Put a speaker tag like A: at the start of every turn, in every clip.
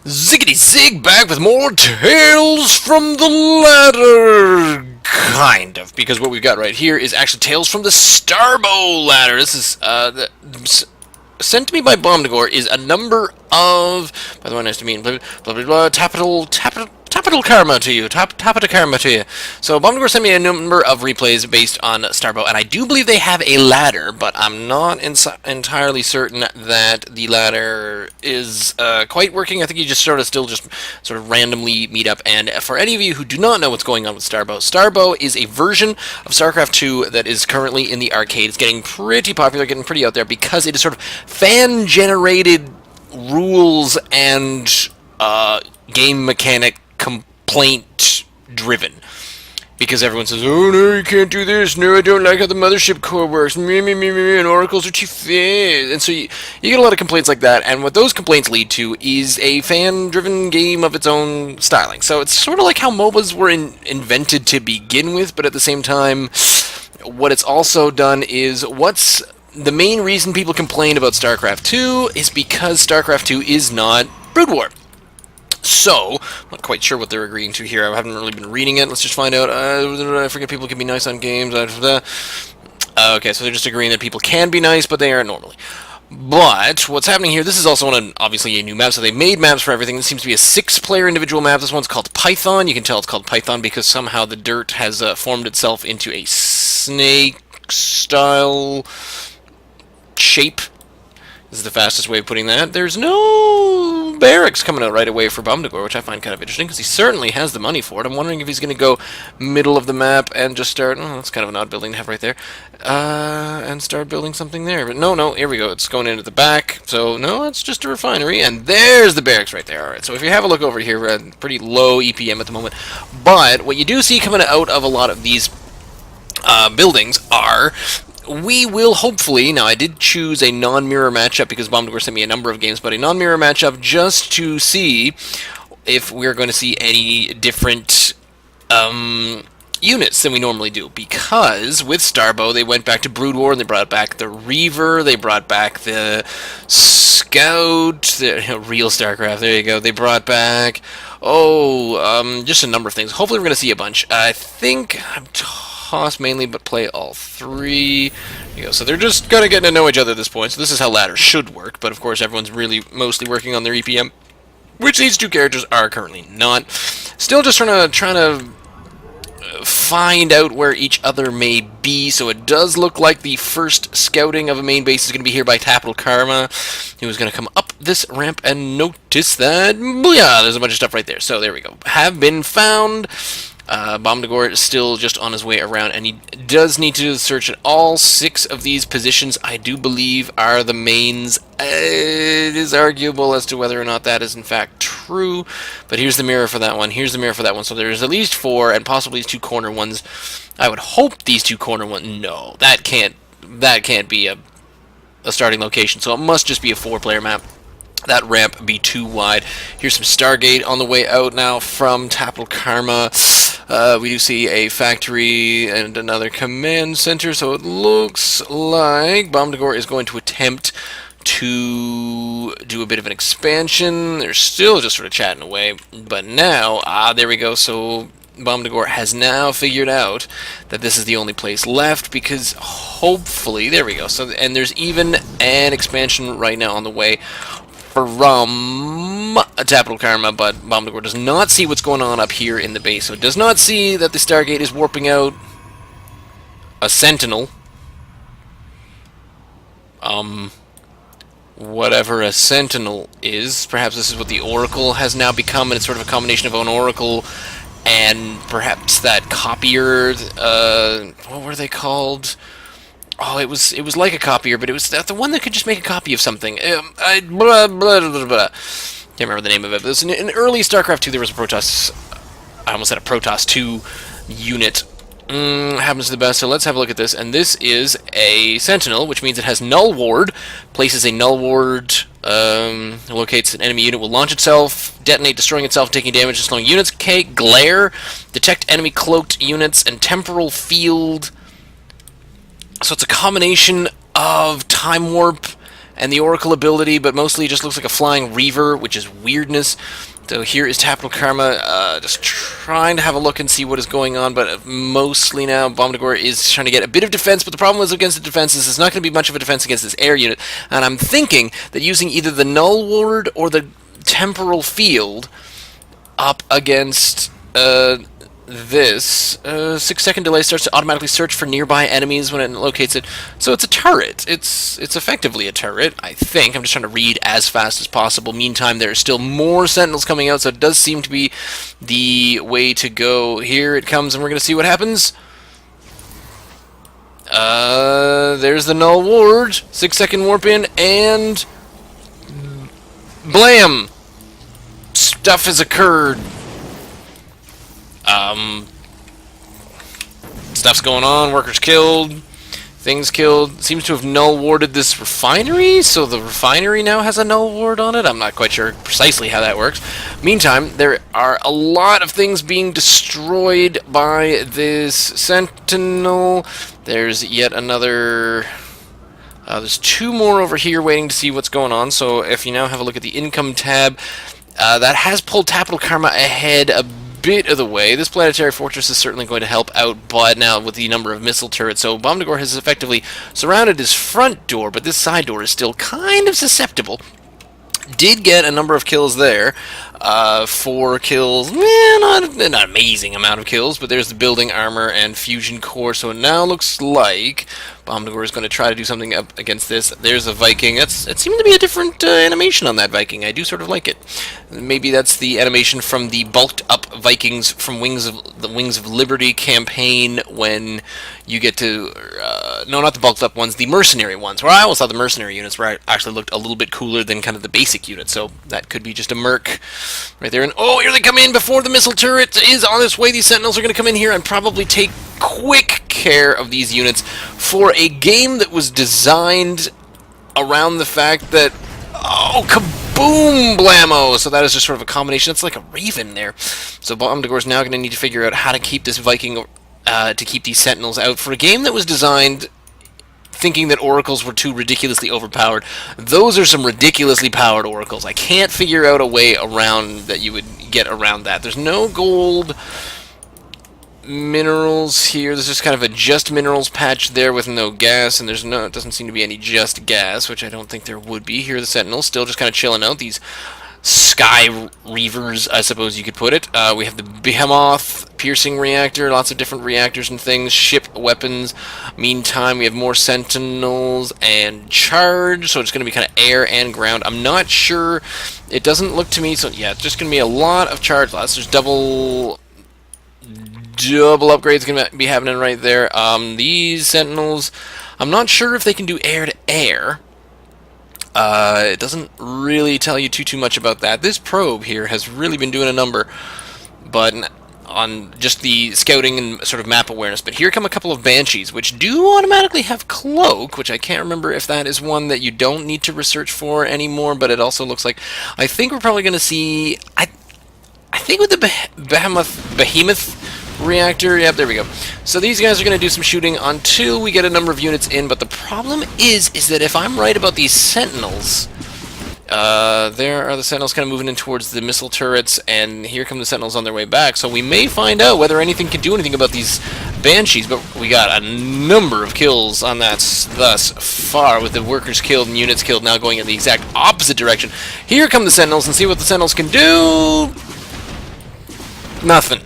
A: Ziggity zig, back with more Tales from the Ladder! Kind of, because what we've got right here is actually Tales from the Starbow Ladder. This is, sent to me by Bomdagor is a number of, by the way, nice to meet you, blah, blah, blah, blah, TapetalKarma to you, TapetalKarma to you. So Bomdagor sent me a number of replays based on Starbow, and I do believe they have a ladder, but I'm not entirely certain that the ladder is quite working. I think you just sort of randomly meet up. And for any of you who do not know what's going on with Starbow, Starbow is a version of StarCraft 2 that is currently in the arcade. It's getting pretty popular, getting pretty out there, because it is sort of fan-generated rules and game mechanic complaint driven, because everyone says, oh no, you can't do this, no, I don't like how the mothership core works, and oracles are too fast, and so you get a lot of complaints like that, and what those complaints lead to is a fan-driven game of its own styling. So it's sort of like how MOBAs were invented to begin with, but at the same time, what it's also done is, what's the main reason people complain about StarCraft 2 is because StarCraft 2 is not Brood War. So, I'm not quite sure what they're agreeing to here. I haven't really been reading it. Let's just find out. I forget people can be nice on games. Okay, so they're just agreeing that people can be nice, but they aren't normally. But what's happening here, this is also obviously a new map, so they made maps for everything. This seems to be a 6-player individual map. This one's called Python. You can tell it's called Python because somehow the dirt has formed itself into a snake-style shape. This is the fastest way of putting that. There's no barracks coming out right away for Bomdagor, which I find kind of interesting, because he certainly has the money for it. I'm wondering if he's going to go middle of the map and just start... Oh, that's kind of an odd building to have right there. And start building something there. But no, here we go. It's going in at the back. So, no, it's just a refinery. And there's the barracks right there. Alright, so if you have a look over here, we're at pretty low EPM at the moment. But what you do see coming out of a lot of these buildings are... We will hopefully, now I did choose a non-mirror matchup because Bomdagor sent me a number of games, but a non-mirror matchup just to see if we're going to see any different units than we normally do. Because with Starbow, they went back to Brood War and they brought back the Reaver, they brought back the Scout, the real StarCraft, there you go, they brought back, just a number of things. Hopefully we're going to see a bunch. I think I'm toss mainly, but play all three. There you go. So they're just kind of getting to know each other at this point. So this is how ladders should work, but of course everyone's really mostly working on their EPM, which these two characters are currently not. Still just trying to find out where each other may be. So it does look like the first scouting of a main base is going to be here by TapetalKarma, who is going to come up this ramp and notice that, booyah, there's a bunch of stuff right there. So there we go. Have been found. Bomdagor is still just on his way around, and he does need to search at all 6 of these positions. I do believe are the mains. It is arguable as to whether or not that is in fact true, but here's the mirror for that one. Here's the mirror for that one. So there's at least 4, and possibly these 2 corner ones. I would hope these 2 corner ones. No, that can't be a starting location. So it must just be a 4-player map. That ramp be too wide. Here's some Stargate on the way out now from TapetalKarma. We do see a factory and another command center, so it looks like Bomdagor is going to attempt to do a bit of an expansion. They're still just sort of chatting away, but now, there we go. So Bomdagor has now figured out that this is the only place left, because hopefully, there we go. So, and there's even an expansion right now on the way from TapetalKarma, but Bomdagor does not see what's going on up here in the base, so it does not see that the Stargate is warping out a Sentinel. Whatever a Sentinel is, perhaps this is what the Oracle has now become, and it's sort of a combination of an Oracle and perhaps that copier, what were they called? Oh, it was like a copier, but it was the one that could just make a copy of something. Can't remember the name of it. But in early StarCraft 2, there was a Protoss... I almost said a Protoss 2 unit. Happens to the best, so let's have a look at this. And this is a Sentinel, which means it has Null Ward. Places a Null Ward, locates an enemy unit, will launch itself, detonate, destroying itself, taking damage, and slowing units. K, Glare, detect enemy cloaked units, and Temporal Field... So it's a combination of Time Warp and the Oracle ability, but mostly it just looks like a flying Reaver, which is weirdness. So here is TapetalKarma, just trying to have a look and see what is going on, but mostly now Bomdagor is trying to get a bit of defense, but the problem is against the defenses, it's not going to be much of a defense against this air unit, and I'm thinking that using either the Null Ward or the Temporal Field up against this 6-second delay starts to automatically search for nearby enemies when it locates it. So it's a turret. It's effectively a turret, I think. I'm just trying to read as fast as possible. Meantime, there are still more sentinels coming out, so it does seem to be the way to go. Here it comes, and we're going to see what happens. There's the Null Ward. 6-second warp in, and blam! Stuff has occurred. Stuff's going on, workers killed, things killed. Seems to have null warded this refinery, so the refinery now has a null ward on it. I'm not quite sure precisely how that works. Meantime, there are a lot of things being destroyed by this sentinel. There's yet another... there's 2 more over here waiting to see what's going on, so if you now have a look at the income tab, that has pulled TapetalKarma ahead a bit of the way. This planetary fortress is certainly going to help out, but now with the number of missile turrets, so Bomdagor has effectively surrounded his front door, but this side door is still kind of susceptible. Did get a number of kills there. 4 kills, not an amazing amount of kills, but there's the building armor and fusion core, so it now looks like Bomdagor is going to try to do something up against this. There's a Viking. It seemed to be a different animation on that Viking. I do sort of like it. Maybe that's the animation from the bulked up Vikings from the Wings of Liberty campaign, when you get to no, not the bulked up ones, the mercenary ones, where I always thought the mercenary units were actually looked a little bit cooler than kind of the basic unit, so that could be just a merc right there. And oh, here they come in before the missile turret is on its way. These sentinels are going to come in here and probably take quick care of these units for a game that was designed around the fact that, oh, kaboom, blammo! So that is just sort of a combination. It's like a raven there. So Bomdagor is now going to need to figure out how to keep this Viking, to keep these sentinels out for a game that was designed thinking that oracles were too ridiculously overpowered. Those are some ridiculously powered oracles. I can't figure out a way around that you would get around that. There's no gold minerals here. There's just kind of a just minerals patch there with no gas, and there's no, it doesn't seem to be any just gas, which I don't think there would be. Here the sentinels still just kind of chilling out. These sky reavers, I suppose you could put it. We have the behemoth piercing reactor, lots of different reactors and things, ship weapons. Meantime, we have more sentinels and charge, so it's going to be kind of air and ground. I'm not sure. It doesn't look to me, so yeah, it's just going to be a lot of charge lots. There's double upgrades going to be happening right there. These sentinels, I'm not sure if they can do air to air. It doesn't really tell you too much about that. This probe here has really been doing a number, but on just the scouting and sort of map awareness. But here come a couple of Banshees, which do automatically have Cloak, which I can't remember if that is one that you don't need to research for anymore, but it also looks like, I think we're probably going to see, I think with the behemoth reactor, yep, there we go. So these guys are going to do some shooting until we get a number of units in, but the problem is that if I'm right about these sentinels, there are the sentinels kind of moving in towards the missile turrets, and here come the sentinels on their way back, so we may find out whether anything can do anything about these Banshees, but we got a number of kills on that thus far, with the workers killed and units killed now going in the exact opposite direction. Here come the sentinels, and see what the sentinels can do. Nothing.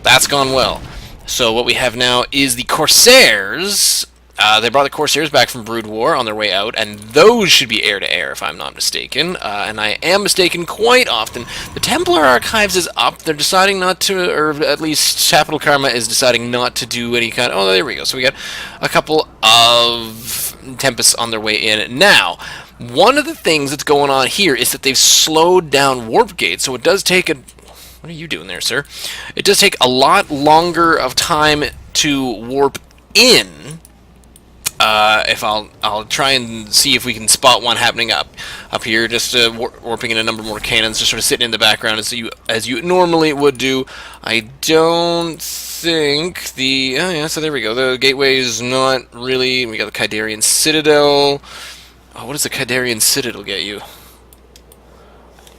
A: That's gone well. So what we have now is the Corsairs. They brought the Corsairs back from Brood War on their way out, and those should be air-to-air, if I'm not mistaken. And I am mistaken quite often. The Templar Archives is up. They're deciding not to, or at least TapetalKarma is deciding not to do any kind of... Oh, there we go. So we got a couple of Tempests on their way in. Now, one of the things that's going on here is that they've slowed down warp gates, so it does take a... What are you doing there, sir? It does take a lot longer of time to warp in. If I'll try and see if we can spot one happening up here, just warping in a number more cannons, just sort of sitting in the background as you normally would do. I don't think the... Oh yeah, so there we go. The gateway is not really... We got the Kydarian Citadel. Oh, what does the Kadarian Citadel get you?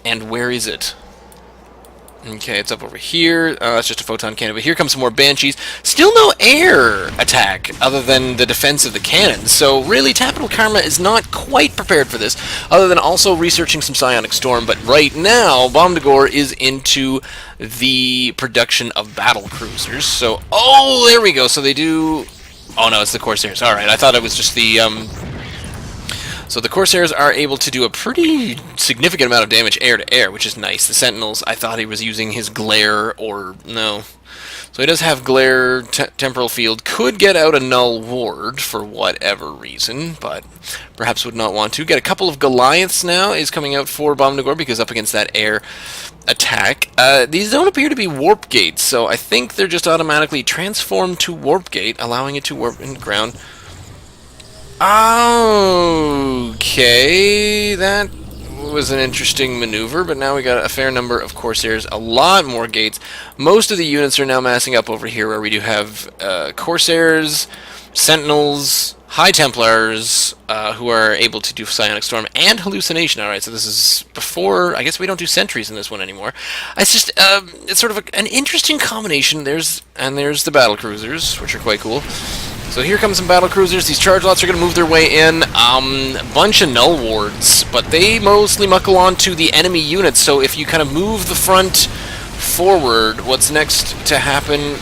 A: And where is it? Okay, it's up over here. It's just a photon cannon. But here comes some more Banshees. Still no air attack other than the defense of the cannons. So really, TapetalKarma is not quite prepared for this, other than also researching some Psionic Storm. But right now, Bomdagor is into the production of battle cruisers. So, oh, there we go. So they do... Oh, no, it's the Corsairs. All right, I thought it was just the... So the Corsairs are able to do a pretty significant amount of damage air to air, which is nice. The Sentinels, I thought he was using his glare, or no. So he does have glare, temporal field, could get out a null ward for whatever reason, but perhaps would not want to. Get a couple of Goliaths now is coming out for Bomdagor because up against that air attack. These don't appear to be warp gates, so I think they're just automatically transformed to warp gate, allowing it to warp in the ground. Okay, that was an interesting maneuver, but now we got a fair number of Corsairs, a lot more gates. Most of the units are now massing up over here, where we do have Corsairs, Sentinels, High Templars, who are able to do Psionic Storm and Hallucination. Alright, so this is before... I guess we don't do sentries in this one anymore. It's just, it's sort of an interesting combination. There's the battle cruisers, which are quite cool. So here comes some battle cruisers. These charge lots are going to move their way in. A bunch of null wards, but they mostly muckle onto the enemy units. So if you kind of move the front forward, what's next to happen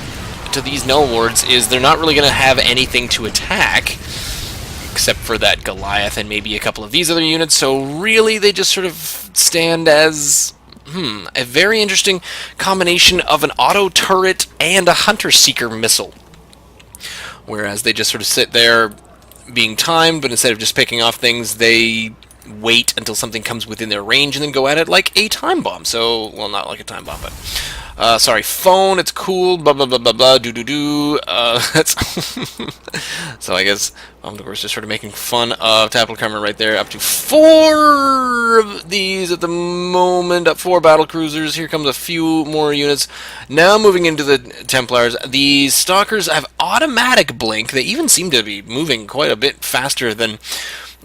A: to these null wards is they're not really going to have anything to attack, except for that Goliath and maybe a couple of these other units. So really, they just sort of stand as a very interesting combination of an auto turret and a hunter seeker missile. Whereas they just sort of sit there being timed, but instead of just picking off things, they wait until something comes within their range and then go at it like a time bomb. So, well, not like a time bomb, but... sorry, phone, it's cool, blah, blah, blah, blah, blah, do-do-do. That's... So I guess Bomdagor is just sort of making fun of TapetalKarma right there. Up to 4 of these at the moment. Up 4 battle cruisers. Here comes a few more units. Now moving into the Templars. The Stalkers have automatic blink. They even seem to be moving quite a bit faster than...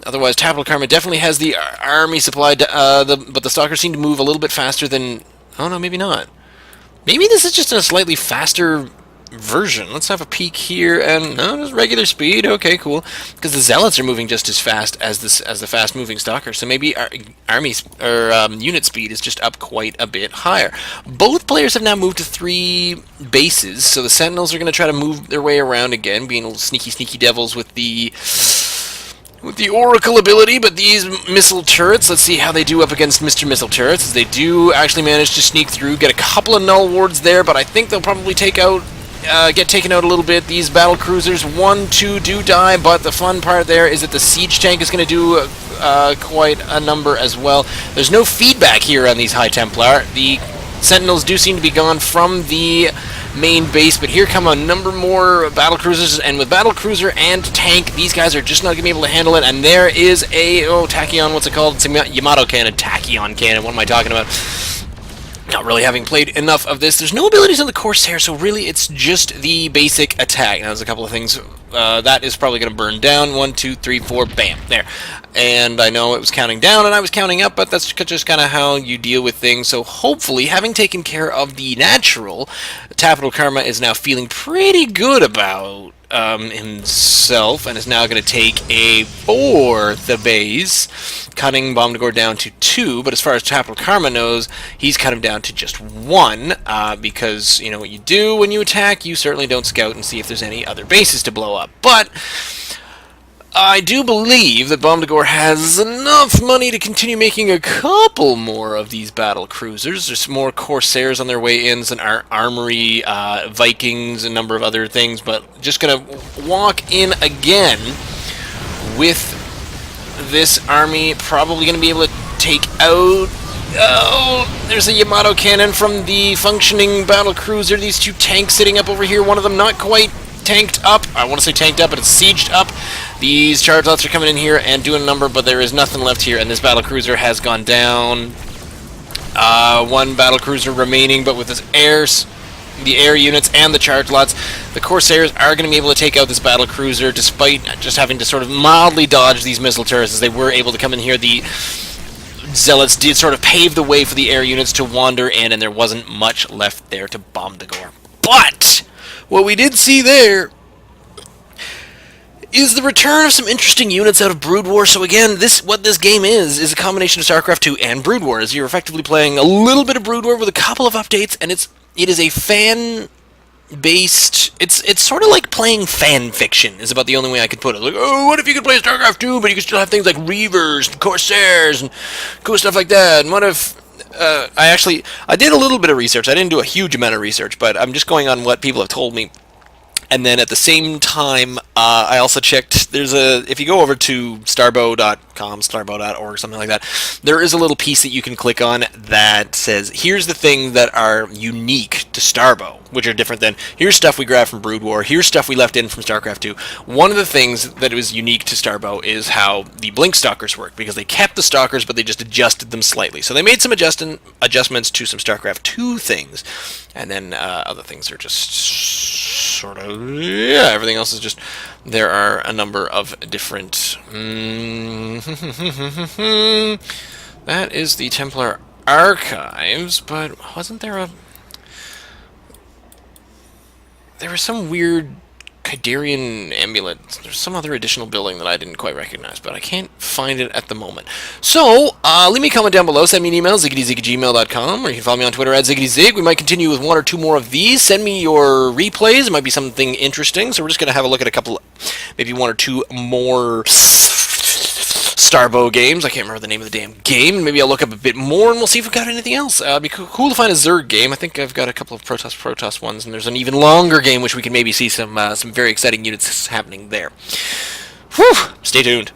A: Otherwise, TapetalKarma definitely has the army supply, but the Stalkers seem to move a little bit faster than... Oh, no, maybe not. Maybe this is just a slightly faster version. Let's have a peek here, and no, just regular speed. Okay, cool. Because the Zealots are moving just as fast as the fast-moving Stalkers, so maybe our army or unit speed is just up quite a bit higher. Both players have now moved to 3 bases, so the Sentinels are going to try to move their way around again, being little sneaky devils with the Oracle ability, but these missile turrets, let's see how they do up against Mr. Missile Turrets, as they do actually manage to sneak through, get a couple of null wards there, but I think they'll probably get taken out a little bit. These battle cruisers, 1, 2 do die, but the fun part there is that the siege tank is going to do quite a number as well. There's no feedback here on these High Templar. The Sentinels do seem to be gone from the main base, but here come a number more battle cruisers, and with battle cruiser and tank, these guys are just not going to be able to handle it, and there is a, Tachyon, what's it called? It's a Yamato cannon, Tachyon cannon, what am I talking about? Not really having played enough of this. There's no abilities on the Corsair, so really it's just the basic attack. Now there's a couple of things. That is probably going to burn down. 1, 2, 3, 4, bam, there. And I know it was counting down and I was counting up, but that's just kind of how you deal with things. So hopefully, having taken care of the natural, TapetalKarma is now feeling pretty good about himself, and is now going to take a 4th base, cutting Bomdagor down to 2, but as far as TapetalKarma knows, he's cut him down to just 1, because, you know what you do when you attack, you certainly don't scout and see if there's any other bases to blow up. But I do believe that Bomdagor has enough money to continue making a couple more of these battle cruisers. There's more Corsairs on their way in, and our armory, Vikings, a number of other things, but just going to walk in again with this army, probably going to be able to take out... Oh, there's a Yamato cannon from the functioning battle cruiser. These 2 tanks sitting up over here, one of them not quite tanked up. I want to say tanked up, but it's sieged up. These charge lots are coming in here and doing a number, but there is nothing left here, and this battle cruiser has gone down. 1 battle cruiser remaining, but with his the air units lots and the charge lots. The Corsairs are going to be able to take out this battle cruiser, despite just having to sort of mildly dodge these missile turrets as they were able to come in here. The Zealots did sort of pave the way for the air units to wander in, and there wasn't much left there to Bomdagor. But what we did see there is the return of some interesting units out of Brood War. So again, what this game is a combination of StarCraft 2 and Brood War, as you're effectively playing a little bit of Brood War with a couple of updates, and it is a fan based. It's sort of like playing fan fiction is about the only way I could put it. Like, oh, what if you could play StarCraft 2, but you could still have things like Reavers and Corsairs and cool stuff like that? And what if I did a little bit of research. I didn't do a huge amount of research, but I'm just going on what people have told me. And then at the same time, I also checked, if you go over to starbow.com, starbow.org, something like that, there is a little piece that you can click on that says, here's the things that are unique to Starbow, which are different than, here's stuff we grabbed from Brood War, here's stuff we left in from StarCraft 2. One of the things that was unique to Starbow is how the Blink Stalkers work, because they kept the Stalkers, but they just adjusted them slightly. So they made some adjustments to some StarCraft 2 things, and then other things are just sort of, yeah, everything else is just, there are a number of different, that is the Templar Archives, but wasn't there there was some weird Kydarian amulet. There's some other additional building that I didn't quite recognize, but I can't find it at the moment. So, leave me a comment down below. Send me an email, ziggityzig@gmail.com, or you can follow me on Twitter @ziggityzig. We might continue with one or two more of these. Send me your replays. It might be something interesting. So we're just going to have a look at a couple, maybe one or two more Starbow games. I can't remember the name of the damn game. Maybe I'll look up a bit more, and we'll see if we've got anything else. It'd be cool to find a Zerg game. I think I've got a couple of Protoss ones, and there's an even longer game which we can maybe see some very exciting units happening there. Whew! Stay tuned.